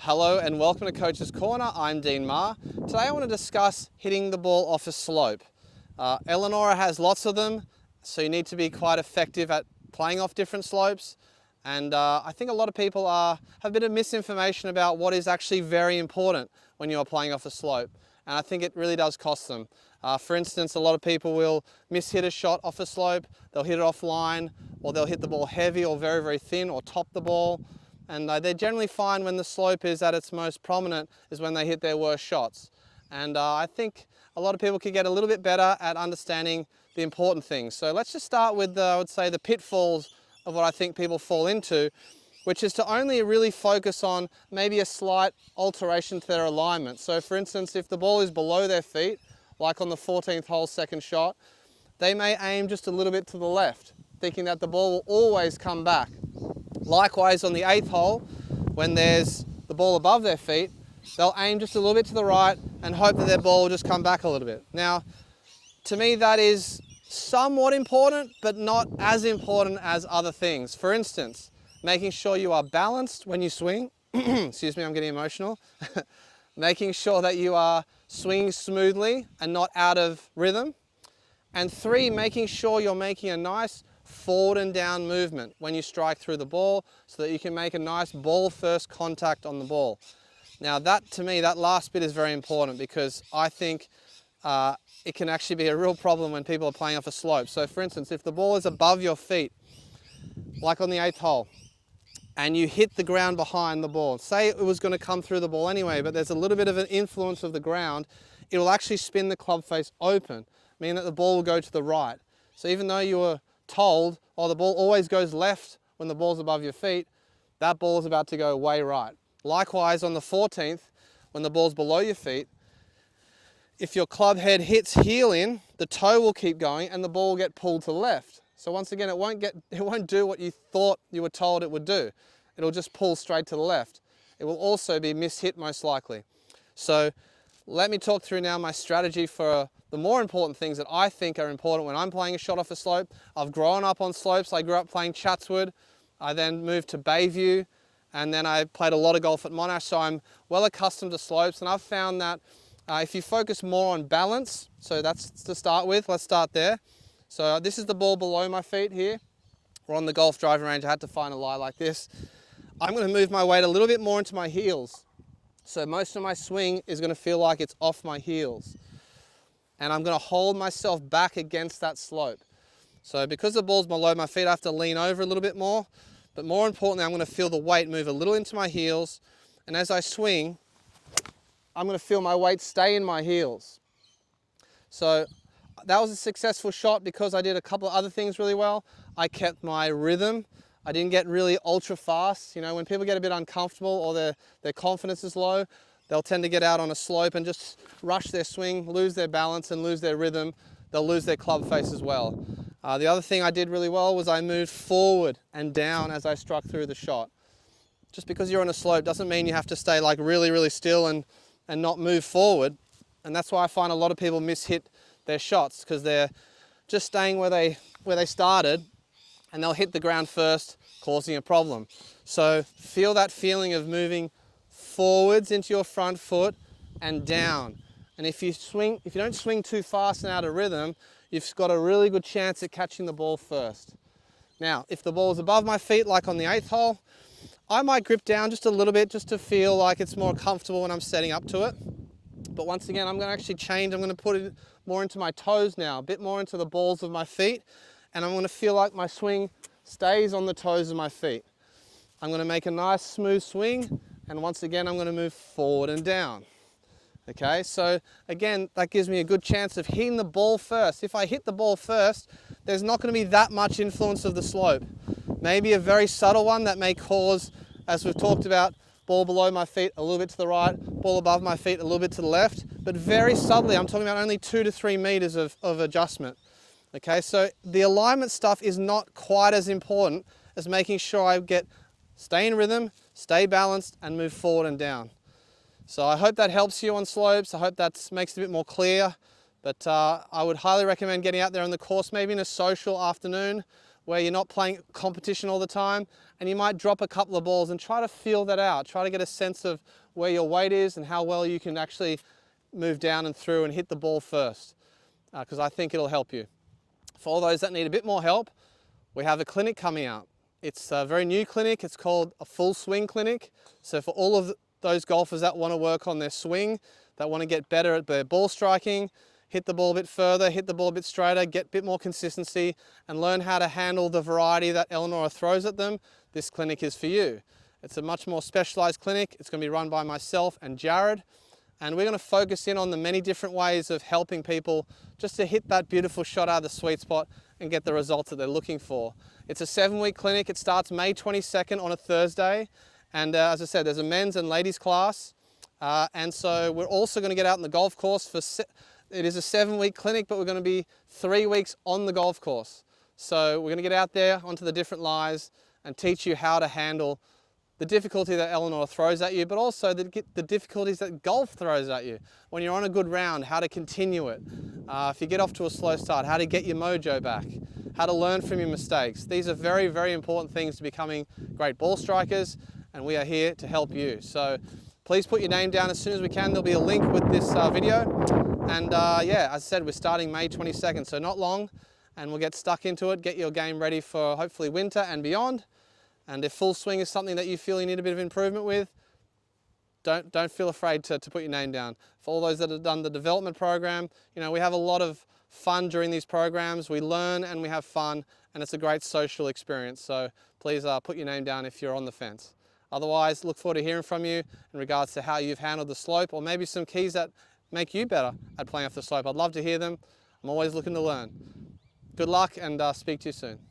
Hello and welcome to Coach's Corner. I'm Dean Meagher. Today I want to discuss hitting the ball off a slope. Eleonora has lots of them, so you need to be quite effective at playing off different slopes. And I think a lot of people have a bit of misinformation about what is actually very important when you're playing off a slope. And I think it really does cost them. For instance, a lot of people will miss-hit a shot off a slope, they'll hit it offline, or they'll hit the ball heavy or very, very thin, or top the ball. And they generally find when the slope is at its most prominent is when they hit their worst shots. And I think a lot of people could get a little bit better at understanding the important things. So let's just start with, I would say, the pitfalls of what I think people fall into, which is to only really focus on maybe a slight alteration to their alignment. So for instance, if the ball is below their feet, like on the 14th hole second shot, they may aim just a little bit to the left, thinking that the ball will always come back. Likewise, on the 8th hole, when there's the ball above their feet, they'll aim just a little bit to the right and hope that their ball will just come back a little bit. Now, to me, that is somewhat important, but not as important as other things. For instance, making sure you are balanced when you swing. Excuse me, I'm getting emotional. Making sure that you are swinging smoothly and not out of rhythm. And 3, making sure you're making a nice forward and down movement when you strike through the ball so that you can make a nice ball first contact on the ball. Now that, to me, that last bit is very important because I think it can actually be a real problem when people are playing off a slope. So for instance, if the ball is above your feet, like on the 8th hole, and you hit the ground behind the ball, say it was going to come through the ball anyway, but there's a little bit of an influence of the ground, it will actually spin the club face open, meaning that the ball will go to the right. So even though you were told, oh, the ball always goes left when the ball's above your feet, that ball is about to go way right. Likewise, on the 14th, when the ball's below your feet, if your club head hits heel in, the toe will keep going and the ball will get pulled to the left. So once again, it won't do what you thought you were told it would do. It'll just pull straight to the left. It will also be mishit most likely. So let me talk through now my strategy for the more important things that I think are important when I'm playing a shot off a slope. I've grown up on slopes. I grew up playing Chatswood. I then moved to Bayview, and then I played a lot of golf at Monash, so I'm well accustomed to slopes. And I've found that if you focus more on balance, so that's to start with, let's start there. So this is the ball below my feet here. We're on the golf driving range. I had to find a lie like this. I'm going to move my weight a little bit more into my heels. So most of my swing is going to feel like it's off my heels. And I'm going to hold myself back against that slope. So because the ball's below my feet, I have to lean over a little bit more. But more importantly, I'm going to feel the weight move a little into my heels. And as I swing, I'm going to feel my weight stay in my heels. So that was a successful shot because I did a couple of other things really well. I kept my rhythm. I didn't get really ultra fast. You know, when people get a bit uncomfortable or their confidence is low, they'll tend to get out on a slope and just rush their swing, lose their balance and lose their rhythm. They'll lose their club face as well. The other thing I did really well was I moved forward and down as I struck through the shot. Just because you're on a slope doesn't mean you have to stay like really, really still and not move forward. And that's why I find a lot of people mishit their shots because they're just staying where they started and they'll hit the ground first, causing a problem. So feel that feeling of moving forwards into your front foot and down. And if you don't swing too fast and out of rhythm, you've got a really good chance at catching the ball first. Now, if the ball is above my feet, like on the 8th hole, I might grip down just a little bit just to feel like it's more comfortable when I'm setting up to it. But once again, I'm going to actually change. I'm going to put it more into my toes now, a bit more into the balls of my feet. And I'm going to feel like my swing stays on the toes of my feet. I'm going to make a nice smooth swing. And once again, I'm going to move forward and down. Okay, so again, that gives me a good chance of hitting the ball first. If I hit the ball first, there's not going to be that much influence of the slope. Maybe a very subtle one that may cause, as we've talked about, ball below my feet a little bit to the right, ball above my feet a little bit to the left, but very subtly. I'm talking about only 2 to 3 meters of adjustment. Okay, so the alignment stuff is not quite as important as making sure I stay in rhythm, stay balanced, and move forward and down. So I hope that helps you on slopes. I hope that makes it a bit more clear. But I would highly recommend getting out there on the course, maybe in a social afternoon where you're not playing competition all the time, and you might drop a couple of balls, and try to feel that out. Try to get a sense of where your weight is and how well you can actually move down and through and hit the ball first, because I think it'll help you. For all those that need a bit more help, we have a clinic coming up. It's a very new clinic. It's called a full swing clinic. So for all of those golfers that want to work on their swing, that want to get better at their ball striking, hit the ball a bit further, hit the ball a bit straighter, get a bit more consistency, and learn how to handle the variety that Eleanor throws at them, this clinic is for you. It's a much more specialized clinic. It's going to be run by myself and Jared. And we're going to focus in on the many different ways of helping people just to hit that beautiful shot out of the sweet spot and get the results that they're looking for. It's a 7-week clinic. It starts May 22nd on a Thursday. And as I said, there's a men's and ladies class. And so we're also going to get out on the golf course. It is a 7-week clinic, but we're going to be 3 weeks on the golf course. So we're going to get out there onto the different lies and teach you how to handle the difficulty that Eleanor throws at you, but also the difficulties that golf throws at you. When you're on a good round, how to continue it. If you get off to a slow start, how to get your mojo back. How to learn from your mistakes. These are very, very important things to becoming great ball strikers, and we are here to help you. So please put your name down as soon as we can. There'll be a link with this video. And yeah, as I said, we're starting May 22nd, so not long, and we'll get stuck into it, get your game ready for hopefully winter and beyond. And if full swing is something that you feel you need a bit of improvement with, don't feel afraid to put your name down. For all those that have done the development program, you know, we have a lot of fun during these programs. We learn and we have fun, and it's a great social experience. So please put your name down if you're on the fence. Otherwise, look forward to hearing from you in regards to how you've handled the slope, or maybe some keys that make you better at playing off the slope. I'd love to hear them. I'm always looking to learn. Good luck, and speak to you soon.